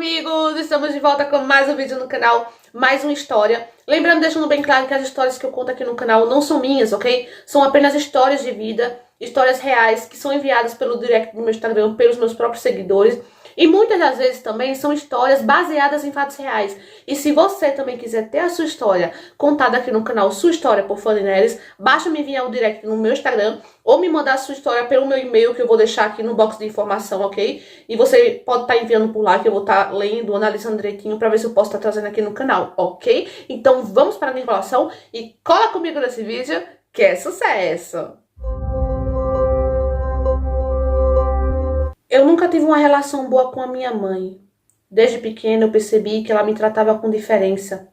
amigos! Estamos de volta com mais um vídeo no canal, mais uma história. Lembrando, deixando bem claro que as histórias que eu conto aqui no canal não são minhas, ok? São apenas histórias de vida, histórias reais que são enviadas pelo direct do meu Instagram, pelos meus próprios seguidores. E muitas das vezes também são histórias baseadas em fatos reais. E se você também quiser ter a sua história contada aqui no canal, Sua História por Fanny Neres, basta me enviar o direct no meu Instagram ou me mandar a sua história pelo meu e-mail que eu vou deixar aqui no box de informação, ok? E você pode estar enviando por lá que eu vou estar lendo, analisando direitinho para ver se eu posso estar trazendo aqui no canal, ok? Então vamos para a enrolação e cola comigo nesse vídeo que é sucesso! Eu nunca tive uma relação boa com a minha mãe. Desde pequena eu percebi que ela me tratava com diferença.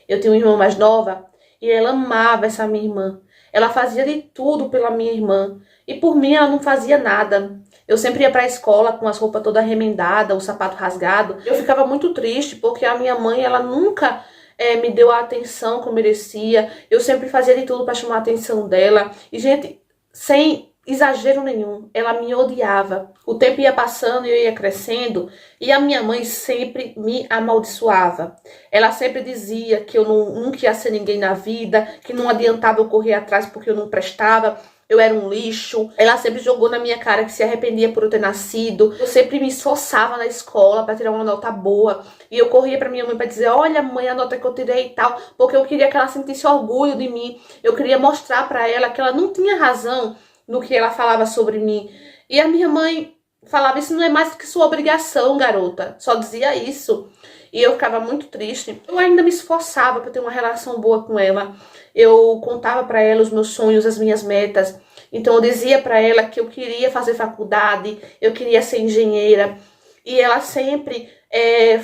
Eu tinha uma irmã mais nova e ela amava essa minha irmã. Ela fazia de tudo pela minha irmã e por mim ela não fazia nada. Eu sempre ia para a escola com as roupas todas remendadas, o sapato rasgado. Eu ficava muito triste porque a minha mãe ela nunca me deu a atenção que eu merecia. Eu sempre fazia de tudo para chamar a atenção dela. E gente, sem exagero nenhum, ela me odiava. O tempo ia passando e eu ia crescendo e a minha mãe sempre me amaldiçoava. Ela sempre dizia que eu nunca ia ser ninguém na vida, que não adiantava eu correr atrás porque eu não prestava, eu era um lixo. Ela sempre jogou na minha cara que se arrependia por eu ter nascido. Eu sempre me esforçava na escola para tirar uma nota boa. E eu corria para minha mãe para dizer, olha mãe, a nota que eu tirei e tal, porque eu queria que ela sentisse orgulho de mim. Eu queria mostrar para ela que ela não tinha razão no que ela falava sobre mim. E a minha mãe falava, isso não é mais do que sua obrigação, garota. Só dizia isso. E eu ficava muito triste. Eu ainda me esforçava para ter uma relação boa com ela. Eu contava para ela os meus sonhos, as minhas metas. Então eu dizia para ela que eu queria fazer faculdade, eu queria ser engenheira. E ela sempre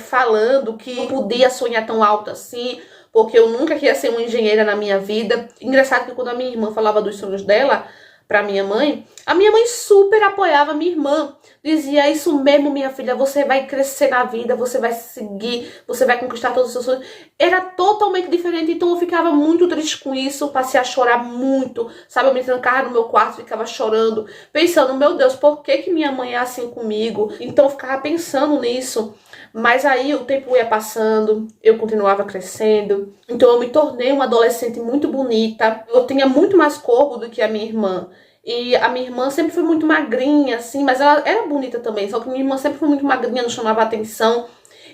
falando que não podia sonhar tão alto assim, porque eu nunca queria ser uma engenheira na minha vida. Engraçado que quando a minha irmã falava dos sonhos dela para minha mãe, a minha mãe super apoiava a minha irmã. Dizia, isso mesmo, minha filha, você vai crescer na vida, você vai seguir, você vai conquistar todos os seus sonhos. Era totalmente diferente, então eu ficava muito triste com isso, passei a chorar muito, sabe? Eu me trancava no meu quarto, ficava chorando, pensando, meu Deus, por que minha mãe é assim comigo? Então eu ficava pensando nisso. Mas aí o tempo ia passando, eu continuava crescendo, então eu me tornei uma adolescente muito bonita. Eu tinha muito mais corpo do que a minha irmã. E a minha irmã sempre foi muito magrinha, assim, mas ela era bonita também, só que minha irmã sempre foi muito magrinha, não chamava atenção.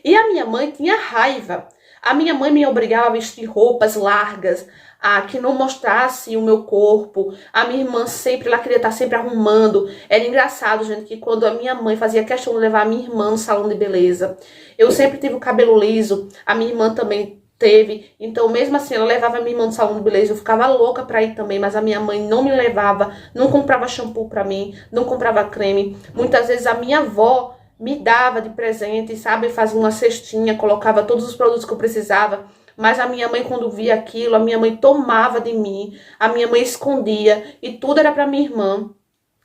E a minha mãe tinha raiva. A minha mãe me obrigava a vestir roupas largas, a que não mostrasse o meu corpo. A minha irmã sempre, ela queria estar sempre arrumando. Era engraçado, gente, que quando a minha mãe fazia questão de levar a minha irmã no salão de beleza, eu sempre tive o cabelo liso, a minha irmã também teve. Então, mesmo assim, ela levava a minha irmã no salão de beleza, eu ficava louca pra ir também, mas a minha mãe não me levava, não comprava shampoo pra mim, não comprava creme. Muitas vezes a minha avó me dava de presente, sabe? Fazia uma cestinha, colocava todos os produtos que eu precisava. Mas a minha mãe, quando via aquilo, a minha mãe tomava de mim, a minha mãe escondia, e tudo era para minha irmã.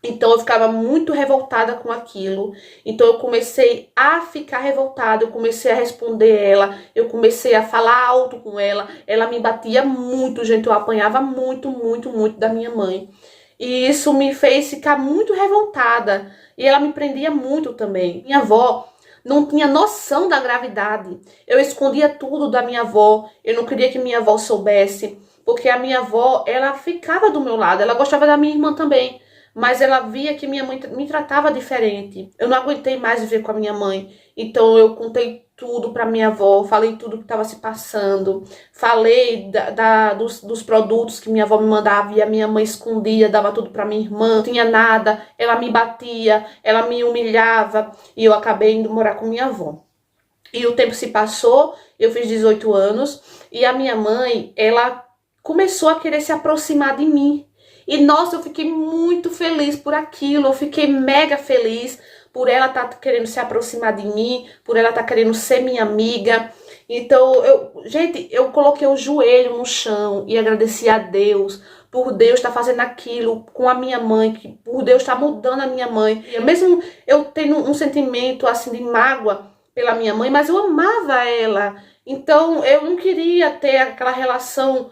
Então eu ficava muito revoltada com aquilo. Então eu comecei a ficar revoltada, eu comecei a responder ela, eu comecei a falar alto com ela. Ela me batia muito, gente, eu apanhava muito, muito, muito da minha mãe. E isso me fez ficar muito revoltada. E ela me prendia muito também. Minha avó não tinha noção da gravidade. Eu escondia tudo da minha avó. Eu não queria que minha avó soubesse. Porque a minha avó, ela ficava do meu lado. Ela gostava da minha irmã também. Mas ela via que minha mãe me tratava diferente. Eu não aguentei mais viver com a minha mãe. Então eu contei tudo pra minha avó. Falei tudo que estava se passando. Falei dos produtos que minha avó me mandava e a minha mãe escondia. Dava tudo pra minha irmã. Não tinha nada. Ela me batia. Ela me humilhava. E eu acabei indo morar com minha avó. E o tempo se passou. Eu fiz 18 anos. E a minha mãe, ela começou a querer se aproximar de mim. E nossa, eu fiquei muito feliz por aquilo, eu fiquei mega feliz por ela estar querendo se aproximar de mim, por ela estar querendo ser minha amiga. Então, gente, eu coloquei o joelho no chão e agradeci a Deus por Deus estar fazendo aquilo com a minha mãe, que por Deus estar mudando a minha mãe. E mesmo eu tendo um sentimento assim de mágoa pela minha mãe, mas eu amava ela. Então, eu não queria ter aquela relação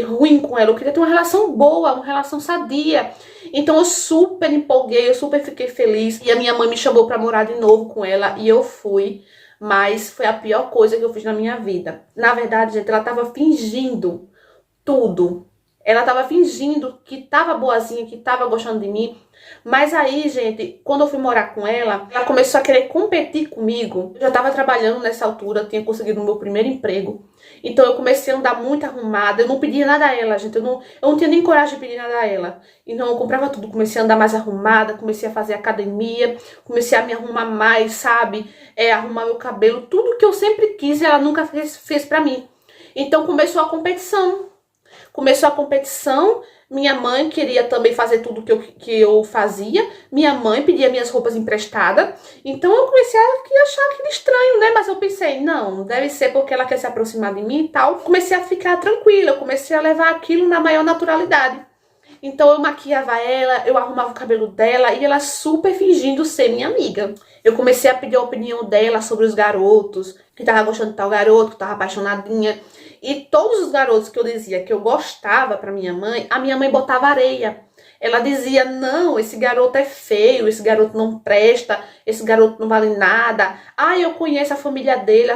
ruim com ela, eu queria ter uma relação boa, uma relação sadia. Então eu super empolguei, eu super fiquei feliz. E a minha mãe me chamou pra morar de novo com ela e eu fui. Mas foi a pior coisa que eu fiz na minha vida. Na verdade, gente, ela tava fingindo tudo. Ela tava fingindo que tava boazinha, que tava gostando de mim. Mas aí, gente, quando eu fui morar com ela começou a querer competir comigo. Eu já tava trabalhando nessa altura, tinha conseguido o meu primeiro emprego. Então eu comecei a andar muito arrumada. Eu não pedia nada a ela, gente. Eu não tinha nem coragem de pedir nada a ela. Então eu comprava tudo. Comecei a andar mais arrumada, comecei a fazer academia, comecei a me arrumar mais, sabe? Arrumar meu cabelo. Tudo que eu sempre quis, ela nunca fez pra mim. Então começou a competição. Começou a competição, minha mãe queria também fazer tudo que eu fazia, minha mãe pedia minhas roupas emprestadas, então eu comecei a achar aquilo estranho, né? Mas eu pensei, não, deve ser porque ela quer se aproximar de mim e tal. Comecei a ficar tranquila, eu comecei a levar aquilo na maior naturalidade. Então eu maquiava ela, eu arrumava o cabelo dela e ela super fingindo ser minha amiga. Eu comecei a pedir a opinião dela sobre os garotos, que tava gostando de tal garoto, que tava apaixonadinha. E todos os garotos que eu dizia que eu gostava pra minha mãe, a minha mãe botava areia. Ela dizia, não, esse garoto é feio, esse garoto não presta, esse garoto não vale nada. Ah, eu conheço a família dele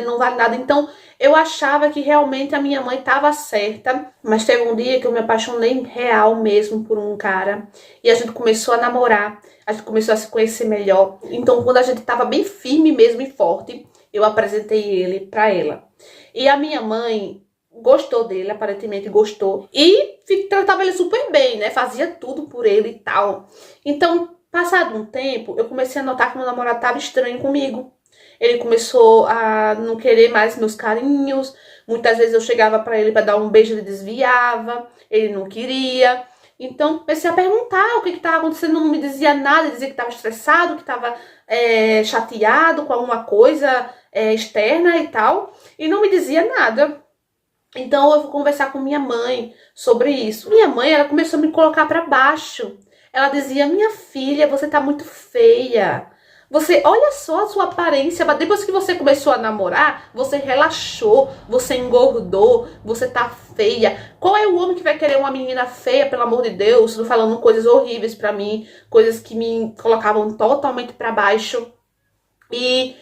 não vale nada. Então, eu achava que realmente a minha mãe estava certa. Mas teve um dia que eu me apaixonei real mesmo por um cara. E a gente começou a namorar, a gente começou a se conhecer melhor. Então, quando a gente estava bem firme mesmo e forte, eu apresentei ele pra ela. E a minha mãe gostou dele, aparentemente gostou. E tratava ele super bem, né? Fazia tudo por ele e tal. Então, passado um tempo, eu comecei a notar que meu namorado estava estranho comigo. Ele começou a não querer mais meus carinhos. Muitas vezes eu chegava pra ele pra dar um beijo, ele desviava. Ele não queria. Então, comecei a perguntar o que estava acontecendo. Não me dizia nada, dizia que estava estressado, que estava chateado com alguma coisa externa e tal. E não me dizia nada. Então eu fui conversar com minha mãe sobre isso. Minha mãe, ela começou a me colocar pra baixo. Ela dizia, minha filha, você tá muito feia. Você, olha só a sua aparência, mas depois que você começou a namorar, você relaxou, você engordou, você tá feia. Qual é o homem que vai querer uma menina feia, pelo amor de Deus, falando coisas horríveis pra mim, coisas que me colocavam totalmente pra baixo. E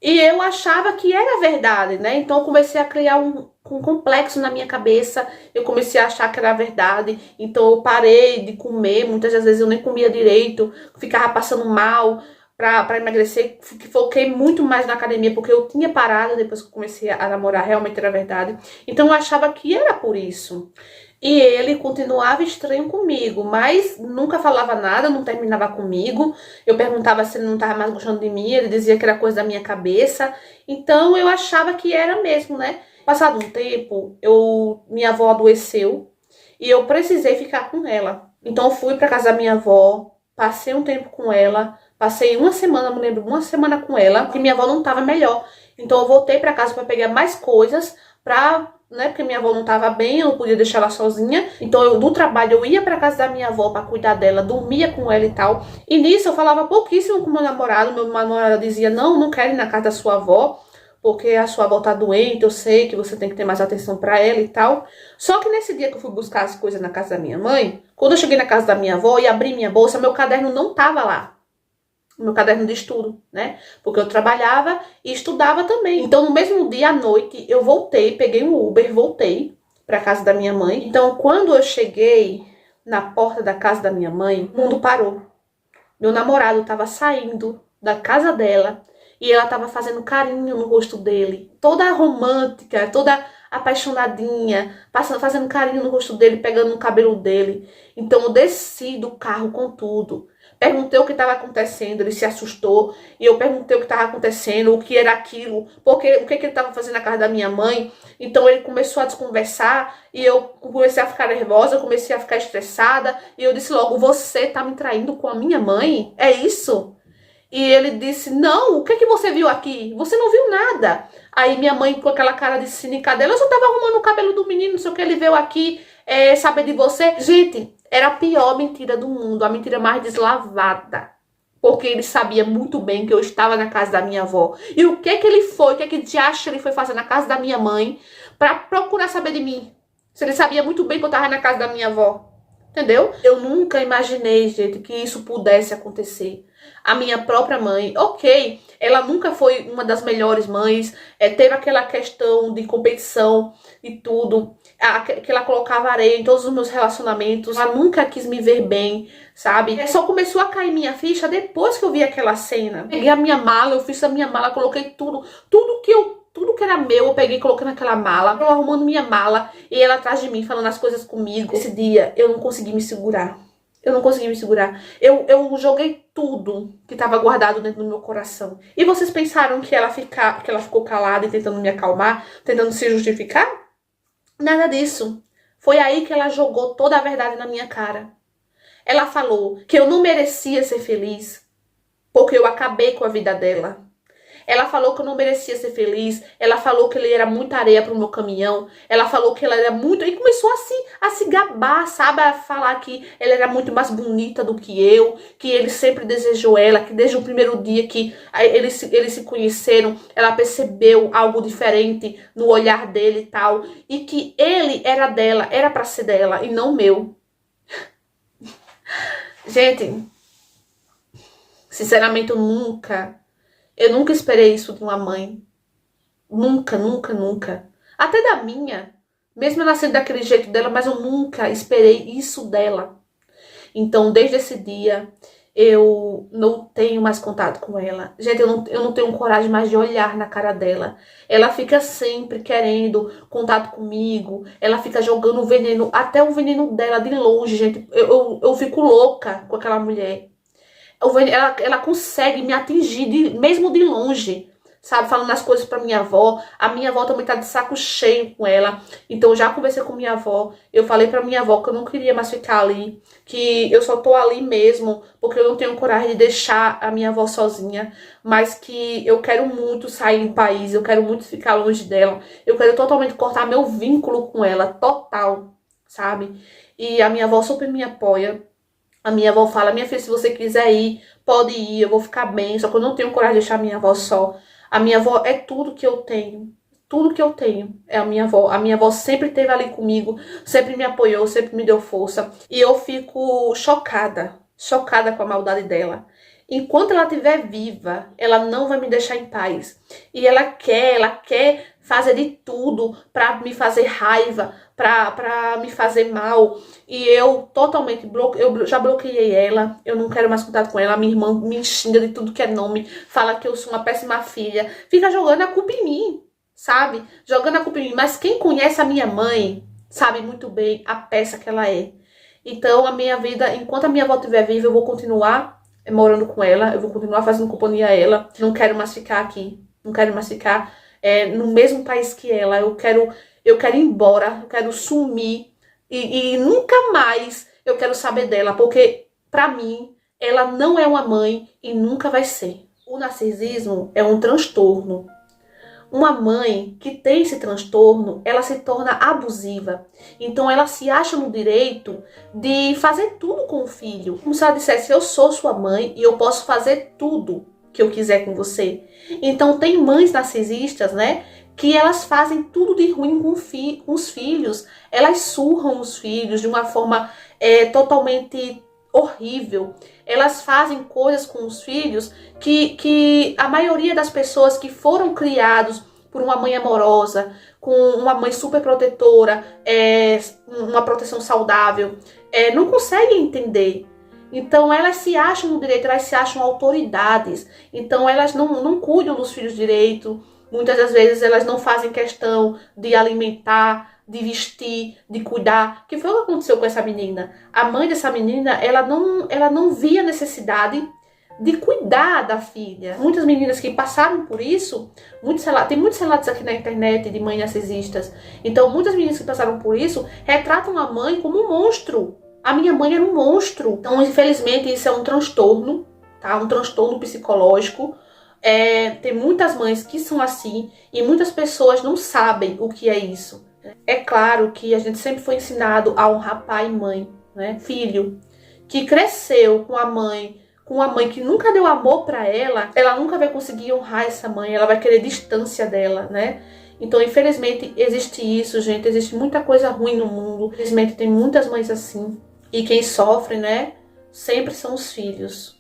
eu achava que era verdade, né? Então eu comecei a criar um complexo na minha cabeça. Eu comecei a achar que era verdade. Então eu parei de comer. Muitas das vezes eu nem comia direito. Ficava passando mal pra emagrecer. Foquei muito mais na academia porque eu tinha parado depois que eu comecei a namorar. Realmente era verdade. Então eu achava que era por isso. E ele continuava estranho comigo, mas nunca falava nada, não terminava comigo. Eu perguntava se ele não estava mais gostando de mim, ele dizia que era coisa da minha cabeça. Então eu achava que era mesmo, né? Passado um tempo, minha avó adoeceu e eu precisei ficar com ela. Então eu fui para casa da minha avó, passei um tempo com ela, passei uma semana, me lembro, uma semana com ela, e minha avó não estava melhor. Então eu voltei para casa para pegar mais coisas né, porque minha avó não estava bem, eu não podia deixar ela sozinha. Então do trabalho eu ia para casa da minha avó para cuidar dela, dormia com ela e tal. E nisso eu falava pouquíssimo com meu namorado dizia, não quero ir na casa da sua avó, porque a sua avó tá doente, eu sei que você tem que ter mais atenção para ela e tal. Só que nesse dia que eu fui buscar as coisas na casa da minha mãe, quando eu cheguei na casa da minha avó e abri minha bolsa, meu caderno não tava lá. Meu caderno de estudo, né? Porque eu trabalhava e estudava também. Então, no mesmo dia à noite, eu voltei, peguei um Uber, voltei para casa da minha mãe. Então, quando eu cheguei na porta da casa da minha mãe, o mundo parou. Meu namorado estava saindo da casa dela e ela estava fazendo carinho no rosto dele. Toda romântica, toda apaixonadinha, fazendo carinho no rosto dele, pegando no cabelo dele. Então, eu desci do carro com tudo. Perguntei o que estava acontecendo, ele se assustou. E eu perguntei o que estava acontecendo, o que era aquilo, porque o que ele estava fazendo na casa da minha mãe. Então ele começou a desconversar e eu comecei a ficar nervosa, comecei a ficar estressada. E eu disse logo, você está me traindo com a minha mãe? É isso? E ele disse, não, o que você viu aqui? Você não viu nada. Aí minha mãe, com aquela cara de cínica dela, eu só estava arrumando o cabelo do menino, não sei o que, ele veio aqui saber de você. Gente, era a pior mentira do mundo, a mentira mais deslavada. Porque ele sabia muito bem que eu estava na casa da minha avó. E o que ele foi, o que de acha ele foi fazer na casa da minha mãe para procurar saber de mim? Se ele sabia muito bem que eu estava na casa da minha avó. Entendeu? Eu nunca imaginei, gente, que isso pudesse acontecer. A minha própria mãe, ok, ela nunca foi uma das melhores mães, teve aquela questão de competição e tudo, que ela colocava areia em todos os meus relacionamentos, ela nunca quis me ver bem, sabe? Só começou a cair minha ficha depois que eu vi aquela cena. Peguei a minha mala, eu fiz a minha mala, coloquei tudo que era meu, eu peguei e coloquei naquela mala. Eu arrumando minha mala e ela atrás de mim, falando as coisas comigo. Esse dia, eu não consegui me segurar. Eu não consegui me segurar. Eu joguei tudo que estava guardado dentro do meu coração. E vocês pensaram que ela ficou calada e tentando me acalmar, tentando se justificar? Nada disso. Foi aí que ela jogou toda a verdade na minha cara. Ela falou que eu não merecia ser feliz, porque eu acabei com a vida dela. Ela falou que eu não merecia ser feliz. Ela falou que ele era muita areia pro meu caminhão. Ela falou que ela era muito... E começou a se gabar, sabe? A falar que ela era muito mais bonita do que eu. Que ele sempre desejou ela. Que desde o primeiro dia que eles se conheceram, ela percebeu algo diferente no olhar dele e tal. E que ele era dela, era pra ser dela e não meu. Gente, sinceramente, eu nunca esperei isso de uma mãe. Nunca, nunca, nunca. Até da minha. Mesmo ela sendo daquele jeito dela, mas eu nunca esperei isso dela. Então, desde esse dia, eu não tenho mais contato com ela. Gente, eu não tenho coragem mais de olhar na cara dela. Ela fica sempre querendo contato comigo. Ela fica jogando o veneno, até o veneno dela de longe, gente. Eu fico louca com aquela mulher. Ela consegue me atingir, mesmo de longe, sabe? Falando as coisas pra minha avó. A minha avó também tá de saco cheio com ela. Então eu já conversei com minha avó. Eu falei pra minha avó que eu não queria mais ficar ali. Que eu só tô ali mesmo porque eu não tenho coragem de deixar a minha avó sozinha. Mas que eu quero muito sair do país. Eu quero muito ficar longe dela. Eu quero totalmente cortar meu vínculo com ela. Total, sabe? E a minha avó super me apoia. A minha avó fala, minha filha, se você quiser ir, pode ir, eu vou ficar bem. Só que eu não tenho coragem de deixar a minha avó só. A minha avó é tudo que eu tenho. Tudo que eu tenho é a minha avó. A minha avó sempre esteve ali comigo, sempre me apoiou, sempre me deu força. E eu fico chocada, chocada com a maldade dela. Enquanto ela estiver viva, ela não vai me deixar em paz. E ela quer fazer de tudo pra me fazer raiva, pra me fazer mal. E eu totalmente eu já bloqueei ela. Eu não quero mais contato com ela. Minha irmã me xinga de tudo que é nome. Fala que eu sou uma péssima filha. Fica jogando a culpa em mim, sabe? Jogando a culpa em mim. Mas quem conhece a minha mãe sabe muito bem a peça que ela é. Então a minha vida, enquanto a minha avó estiver viva, eu vou continuar morando com ela. Eu vou continuar fazendo companhia a ela. Não quero mais ficar aqui. Não quero mais ficar no mesmo país que ela. Eu quero ir embora. Eu quero sumir. E nunca mais eu quero saber dela. Porque, pra mim, ela não é uma mãe e nunca vai ser. O narcisismo é um transtorno. Uma mãe que tem esse transtorno, ela se torna abusiva. Então ela se acha no direito de fazer tudo com o filho. Como se ela dissesse, eu sou sua mãe e eu posso fazer tudo que eu quiser com você. Então tem mães narcisistas, né? Que elas fazem tudo de ruim com os filhos. Elas surram os filhos de uma forma totalmente horrível. Elas fazem coisas com os filhos que a maioria das pessoas que foram criados por uma mãe amorosa, com uma mãe super protetora, uma proteção saudável, não conseguem entender. Então elas se acham no direito, elas se acham autoridades. Então elas não cuidam dos filhos direito. Muitas das vezes elas não fazem questão de alimentar, de vestir, de cuidar. Que foi o que aconteceu com essa menina. A mãe dessa menina, ela não via necessidade de cuidar da filha. Muitas meninas que passaram por isso, tem muitos relatos aqui na internet de mães narcisistas. Então muitas meninas que passaram por isso retratam a mãe como um monstro. A minha mãe era um monstro. Então infelizmente isso é um transtorno, tá? Um transtorno psicológico. Tem muitas mães que são assim e muitas pessoas não sabem o que é isso. É claro que a gente sempre foi ensinado a honrar pai e mãe, né? Filho que cresceu com uma mãe que nunca deu amor pra ela, ela nunca vai conseguir honrar essa mãe, ela vai querer distância dela, né? Então, infelizmente, existe isso, gente, existe muita coisa ruim no mundo. Infelizmente, tem muitas mães assim. E quem sofre, né, sempre são os filhos.